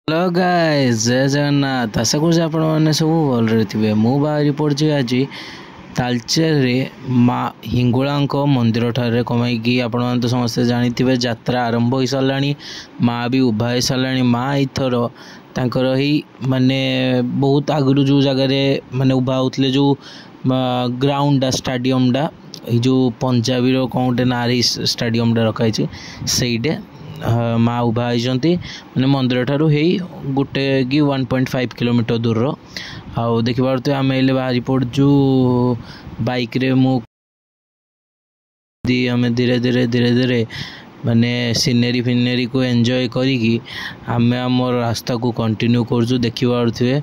Hello guys, जय जगन्नाथ। आशा करुँ आपण मैंने सब भलरे थे। मु बाहरी पड़ी आज तालचेर रे माँ हिंगुला मंदिर ठारे कमाई आपण तो समस्ते जानी यात्रा आरंभ हो सारा। माँ भी उभा हो सारा। माँ इथर तांकर ही माने बहुत आगु जो जगार माने उभा होते जो ग्राउंड स्टाडियमटा जो पंजाबी कौन गोटे ना स्टाडियमटा रखाई से माँ उभा होती मैंने मंदिर ठारू गोटे कि 1.5 किलोमीटर दूर आउ देखि पारे आम बाहरी पड़चु बाइक रे आम धीरे धीरे धीरे धीरे माने सीनेरी फिनेरी को एंजॉय करी आम आम रास्ता को कंटिन्यू करछु। देखि पारे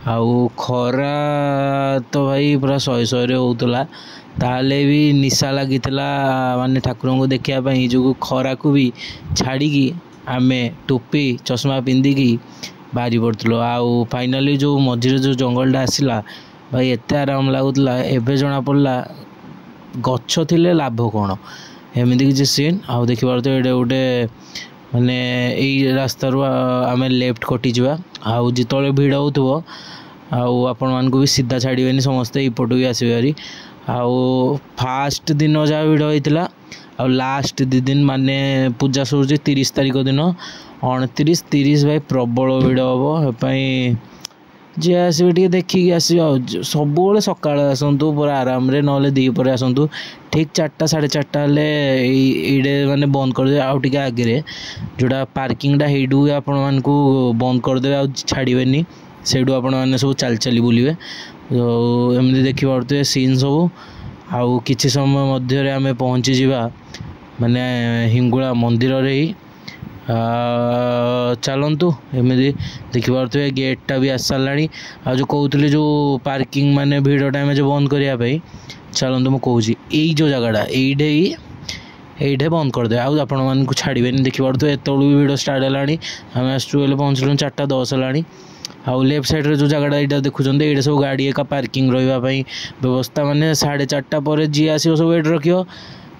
आउ खरा तो भाई पूरा 100 होता ताले भी निशा लगी माने ठाकुर को देखापी जो खरा को भी छाड़ी आमे टोपी चश्मा पिंधिकी बाहरी पड़ो। आउ फाइनाली जो मझे जो जंगलटा आसला भाई एत आराम लगुला। एवं जना पड़ा गछ थिले लाभ कौन एमती किसी सीन आउ देखि पारे ये गोटे माने यही रास्ता आम लेफ्ट कटिजा आउ जिते भिड़ हो आपण मानक भी सीधा छाड़े समस्ते यपट भी आसवे भारी। आउ फास्ट दिन जहाँ भिड़ होता आ लास्ट 2 दिन माने पूजा सर 30 तारीख दिन 29 30 भाई प्रबल भिड़ हम जी आसवे देखिए आसो सब सका आसतु पूरा आराम रे ना दीपर आसतु ठीक 4टा 4:30 ये माने बंद करदे आउ टे आगे जोटा पार्किंगटा हेडू आपण मानक बंद करदे आ छाड़े से मैंने सब चल चली बुलिए तो एमती देखी पारे सीन सब आउ किछि समय मध्य आम पहुँची जावा माने हिंगुला मंदिर रे ही चलतु एमती देखी पारे गेटटा भी आस सारा। आ जो कहते जो पार्किंग माने भिड़ टाइम जो बंद करने चलतु मुझे यही जो जगहटा ये बंद करदे आउ आपण मानक छाड़े देखी पारे एत भी भिड़ स्टार्ट है आम आसुले पहुँचलु 4:10 है। आउ लेफ्ट साइड रे जो जगहटा यहाँ देखुं ये सब गाड़ी एका पार्किंग रही व्यवस्था माने 4:30 पर जी आसो सब ये रख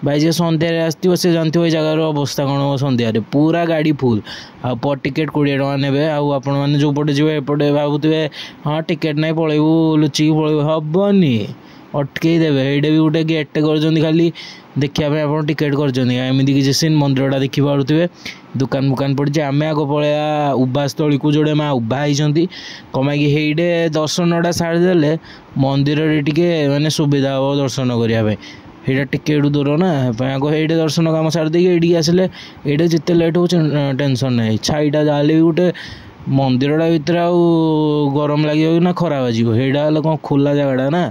भाई जी सन्धार आसो से जानते हो जगार अवस्था कौन सन्धार पूरा गाड़ी फुल आ पर टिकेट 20 टका ने आपण मैंने जो पटे जी एपटे भावुए हाँ टिकेट ना पलू लुचिक पलू हेनी अटकई देवे ये भी गोटे गेट कर खाली देखापी आप टिकेट करमती किसी सीन मंदिरटा देखिपे दुकान बुकान पड़ी आम आग पलैया उभास्थली को जोड़े माँ उभा होती कमाई हेडे दर्शनटा सारीदे मंदिर टे माने सुविधा हम दर्शन करने यहाँ टिके दूर ना आग हेडे दर्शन कम सारीदे ये आसिले ये जिते लेट हो टेंशन ना छाईटा जहाँ भी गोटे मंदिरटा भितर आ गरम लगे ना खरा बाजिब हेटा कौन खोला जगटा ना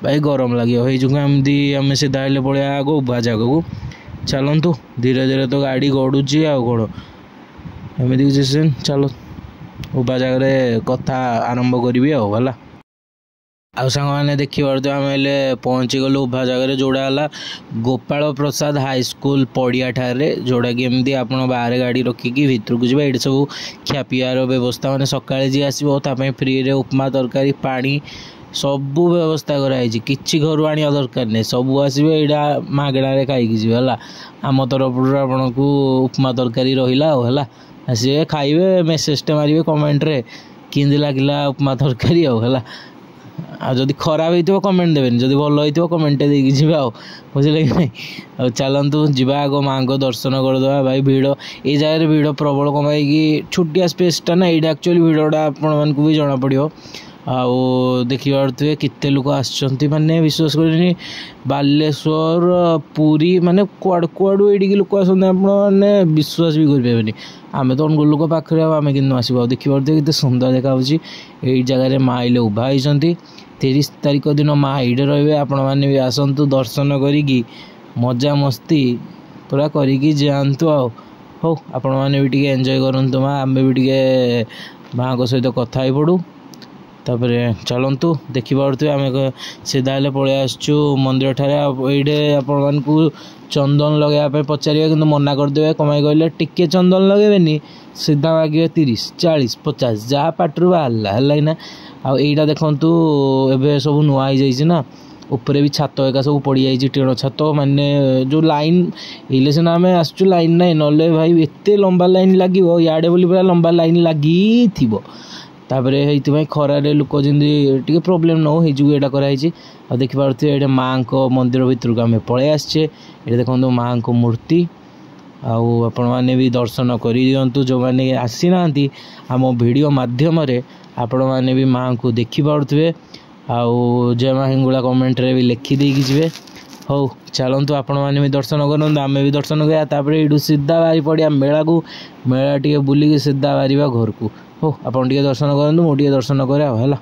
भाई गरम लगे जो एमती आम सीधा पलैया आग उभा जगह को चलतु धीरे धीरे तो गाड़ी गड़ुची आ कौन एमती किसी सीन चलो उभा जगह कथा आरंभ करी है आउ सांग मैंने देखी पारे आम पहुँची गलु उभा जगह जोड़ा है गोपाल प्रसाद हाई स्कूल पड़िया ठारे जोड़ा कि एमती आप बाहर गाड़ी रखिकी भितर को जी ये सब खियापियार व्यवस्था मैंने सका जी आसो फ्री रे उपमा तरकारी पानी सबू व्यवस्था कराई कि घर आने दरकार नहीं सब आसवे यहाँ मागणारे खाई है आम तरफ आपन को उपमा तरकारी रहा है आसवे खाइबे मेसेजटे मारे कमेंट रे किंदी लगिला उपमा तरकारी है जदि खराब हो कमेंट देवे जदि भल हो कमेंट देकी जी बुझे कि नहीं चलतु जा आग माँ को दर्शन करदे भाई भिड़ ये जगह भिड़ प्रबल कमाई छुटिया स्पेसटा ना ये एक्चुअली भिड़टा आपण भी जना पड़ो आउ देखी पारे केते लोक आसछंती माने विश्वास करें बालेश्वर पुरी माने कुआड़ कुआड़ू ये लोक आसने विश्वास भी करें आम तो अनुगुल लोक पाखे आम कि आसो देखी पारे केते सुंदर देखा यही जगह माँ इले उभा होती 30 तारीख दिन माँ ये रे आपण मैंने भी आसतु दर्शन करी मजा मस्ती पूरा करी जातु हो आपण मैंने भी एंजॉय करूँ माँ आम भी टे माँ को सहित कथा ही पड़ू तापर चलतु देखी पारे आम सीधा पलि आसचु मंदिर ठारे ये आपण मान चंदन लगे पचार कि मना करदे कमाई कहले टिके चंदन लगे सीधा मागे 30 40 50 जहाँ पाटर बाहर है ना आईटा देखु एवं सब नुआ ना ऊपर भी छात एका सब पड़ जाइए टीण छात माने जो लाइन इले सीना आम आसचु लाइन ना ना भाई एत लंबा लाइन लगे इे बोली पूरा लंबा लाइन लगी तापरे ये खरारे लोक जमी प्रोब्लेम न हो ये कराई आ देखिपे ये माँ को मंदिर भितर को आम पलि आसचे ये देखो माँ को मूर्ति आपण मैंने भी दर्शन कर दिंतु जो मैंने आसी ना आम वीडियो माध्यम आपण मैंने भी माँ को देखिपे आउ जय माँ हिंगुला कमेंट रे भी लिखिदे जी हौ चलतु आपण मैंने भी दर्शन करूँ आम भी दर्शन करापर यू सीधा बाहरी पड़ा मेला को मेला टे बुलिक सीधा बाहर घर को हो आपन टे दर्शन करूँ मुझे दर्शन करा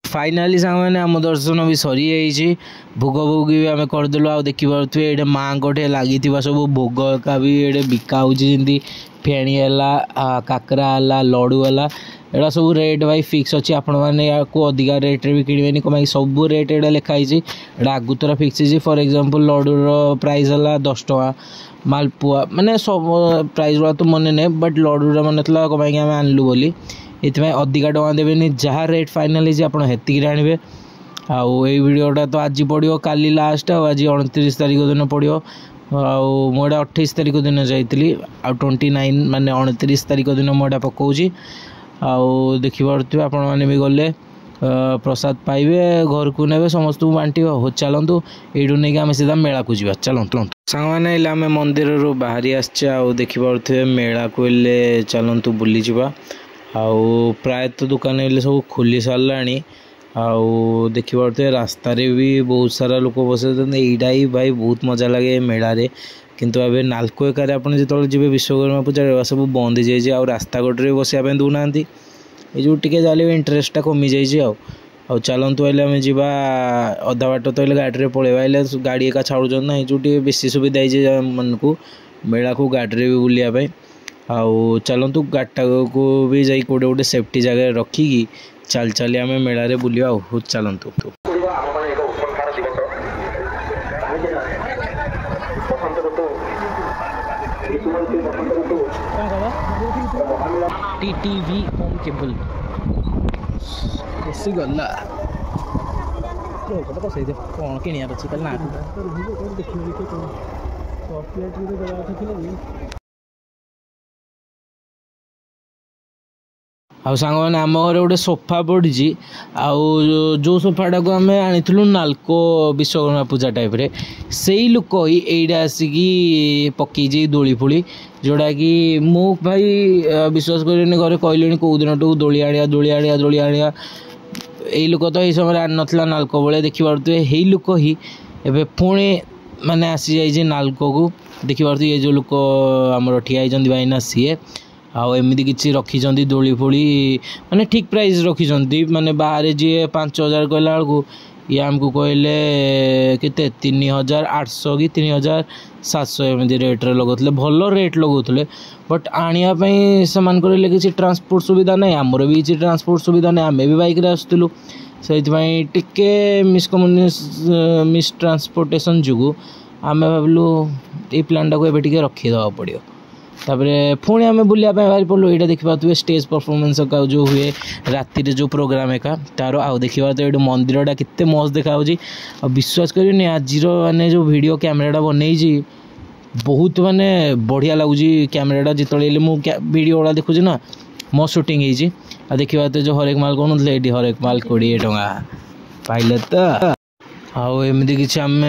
फाइनाली सांग मैंने आम दर्शन भी सरी जाइए भोग भोग भी आम करदेलु आ देखिपे ये माँ गोटे लगी सब भोग का भी ये बिका होती फेणी है काकरा है लडू है एटा सब रेट भाई फिक्स अच्छी आपण मैंने अधिका रेट रे भी किणवे कमाई सब रेट ये लिखाई आगुतरा फिक्स है फॉर एग्जांपल लडूर प्राइस है 10 टका मालपुआ माने सब प्राइस वाला तो मन नहीं बट लडूर मन था कमाई आम आनलु बोली ये अधिका टका देवे जहाँ रेट फाइनाल हेतिक आने आउ ये वीडियोटा तो आज पड़ो काली लास्ट आज 29 तारीख दिन पड़ो मुझे 28 तारीख दिन जाइली आ 29 माने 29 तारीख दिन मुझे पकाऊँगी आउ देखिपे आपण मैंने भी गले प्रसाद पाइबे घर को ने समस्त को बांटे हो चलतु यू नहीं आम सीधा मेला को जा चलतु सांग मैंने आम मंदिर रू बाहरी आसचे आउ देखिपे मेला को चलतु बुली जावा आउ प्रायतः दुकान सब खोली सारा आउ देखिपे रास्तार भी बहुत सारा लोक बस यहीटा ही भाई बहुत मजा लगे मेला रे किंतु अबे नालको एकार आप जो जी विश्वकर्मा पूजा सब बंद हो जाए आ रास्ता कड़े बसापी दूना ये टे जाले इंटरेस्टा कमी जाइए चलतु आइले आम जा अधा बाट तो गाड़ी में पलैबा गाड़ी एका छाड़ुन ना ये बेसी सुविधा है मन को मेला को गाड़ी में भी बुलायापी आउ चलतु गाड़टा को भी जाई कोड़े गोटे सेफ्टी जगह रखिकी चल चली आम मेला रे बुलिया हो चलतु टीटीवी होम केबल बस गला कौन किणियार अच्छी कल ना आउ सांग मैंने आम घर गोटे सोफा पड़ी आउ जो सोफाटा को आम आनीलु नालको विश्वकर्मा पूजा टाइप रे से लोक ही यहीटा आसिकी पकई दोली फोली जोड़ा कि मु भाई विश्वास करें घरे कहले कौ दिन टू दोली आनिया यही लोक तो यही समय आन नाला नालको भाई देखिपे यही लोक ही एवं पुणी मैंने आसी जाइए नालको को देखिपे ये जो लोक आमर ठिया भाईना सीए आमती किसी रखी दोली फोली माने ठीक प्राइस रखी माने बाहर जी 5000 कहला बेलू ये आमको कहले केते 3800 कि 3700 एमती रेट रे लगौले भल रेट लगौले बट आने से किसी ट्रांसपोर्ट सुविधा ना आमर भी किसी ट्रांसपोर्ट सुविधा ना आम भी बाइक आसलु से टिके मिस ट्रांसपोर्टेशन जो आम भाविलु ये प्लानटा को एवं रखीदे पड़ो तापरे पुणी आम बुलाया बाहरी पड़ो ये देखिपे स्टेज परफॉर्मेंस का जो हुए राति जो प्रोग्राम एका तार आउ देखा तो ये मंदिरटा केते मस्त देखा विश्वास करें आज माने जो वीडियो कैमेराटा बनई बहुत माने बढ़िया लगुच कैमेराटा जिते मुझे वीडियो वाला देखुची ना मो शूटिंग हो देखा तो जो हरेक माल कौन ये हरेक माल 20 टंका पाइले तो आमती किसी आम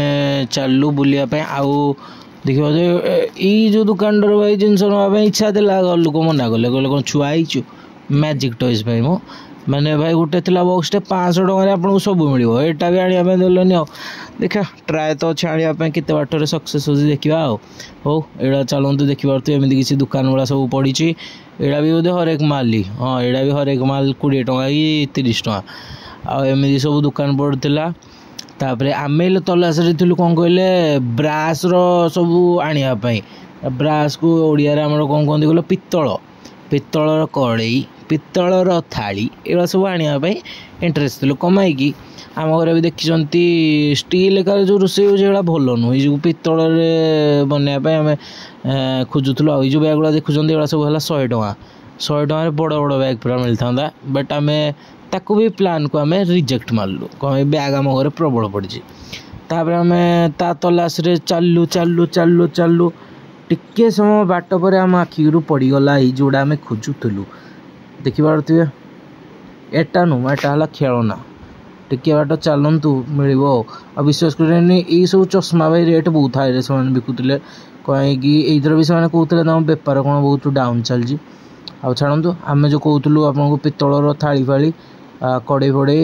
चलू बुलायापी आउ देखिए ये जो दुकान भाई जिन इच्छा था घर लोक मना कले कहले कौन छुआ मैजिक टॉयज भाई मो माने भाई गोटे थिला बॉक्सटे 500 टकर आपको सब मिल एटा भी आने देनी आ देखा ट्राए तो अच्छे आने केते बाटर सक्सेस हो देखा हो एड़ा चलते देखिए एमती किसी दुकान गुड़ा सब पड़ी एड़ा भी बोधे हरेक माल ही हाँ एड़ा भी हरेक माल 20 टଙ୍କା कि 30 टଙ୍କା आमती सब दुकान पड़ता तापर आम तलाश थी कौन कहले ब्रास सब आने ब्रास को ओडिया आमर कौन कहते कहल पित्तल पित्तलर कड़ई पित्तलर थाली एगुड़ा सब आने इंटरेस्ट थी कमाई आम घर भी देखी स्टील कार जो रोसे हो भल नुह ये पित्तल बनवाई आम खोजुलु आ जो बैग गुड़ा देखुं ये सब है 100 टଙ୍କା 100 टकर बड़ बड़ बैग पूरा मिलता बट आम ताकू भी प्लान को आम रिजेक्ट मारलु कम बैग आम घर प्रबल पड़ी तापर आम ता तलाश रे चलु चलु चलु चलु टिके समय बाट पर आम आखिरु पड़गला ये जोड़ा आम खोजुलु देखिपे एटा नु एटा है खेलना टिके बाट चलतु मिल विश्वास करें ये सब चश्मा भाई रेट बहुत हाई से बिकुले कहीं भी से कहते तुम बेपार कौन बहुत डाउन चलती आ छाड़ू आम जो कहूँ आपको पित्तलर थाली फाड़ी कड़े फड़े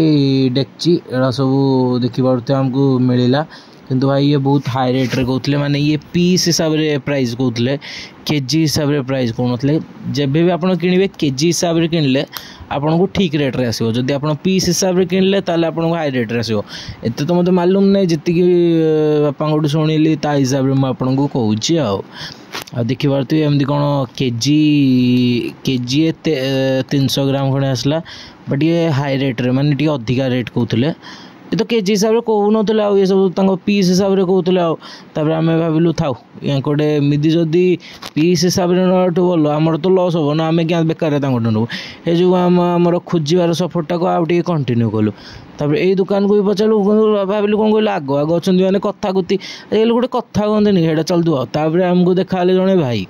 डेक्ची एड़ा सब देखिपे आमको मिलला किंतु भाई ये बहुत हाई रेट रे कहते माने ये पीस हिसाब रे प्राइस कहते केजी हिसाब रे प्राइस कहते जब भी आप किणवे केजी हिसाब रे किणले आपन को ठीक रेट रे आसो जदि आप पीस हिसाब रे किणले ताले आपन को हाई रेट रे आसो एते तो मते मालूम नहीं जति बापा को शुणिली ता हिसाब रे मैं आपन को कहूची आ देखि पारती एमदी कोन केजी केजी 300 ग्राम खणे आसला बट ये हाई रेट रे माने टी अधिका रेट कहउतले ये तो केजी हिसाब से कहून ये सब पीस हिसाब से कहते आम भाविलु था कोटे एमती जदि पीस हिसाब से नाठू भल आमर तो लस हम ना आम क्या बेकार नबू ये जो आम खोजार सफरटा को आगे कंटिन्यू कलु तापर ये दुकान को भी पचारू भाविलु कौन कहल आग आग अच्छा मैंने कथा कुती आजकल गोटे कथा कहते सीटा चलतु तापर आमको देखा जड़े भाई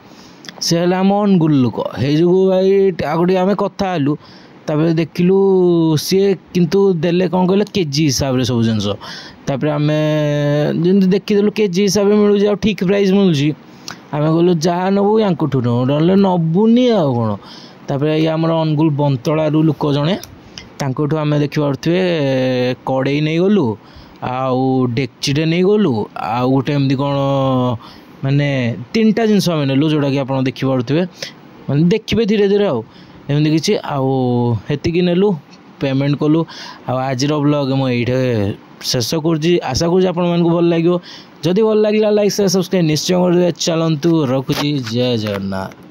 सी है आम अनुगुल लोक हे जो भाई आगे आम कथा हेलु तापर देखिलु सी किंतु देले कौन कहले केजी हिसाब से सब जिनस तापर आम जमी देखीदेलु केजी हिसाब से मिलूँ ठीक प्राइस मिलूँ आम कहलु जहाँ नबू या नबू नबुनी आ कौन तापर ये आमर अनुगुल बंतलारू लोक जड़े तांकोठू आम देखिपे कड़ई नहीं गलु आउ डेक्चीटे नहीं गलु आउ गोटे एमती कौन माने 3टा जिनस आम नेलु जोटा कि आप देखिपे माने देखिए धीरे धीरे एमती किसी आती नेलु पेमेंट कलु आज ब्लॉग मुझे शेष कर आशा कर भल लगे जदि भल लगे लाइक शेयर सब्सक्राइब निश्चय कर चलतु रखुची जय जगन्नाथ।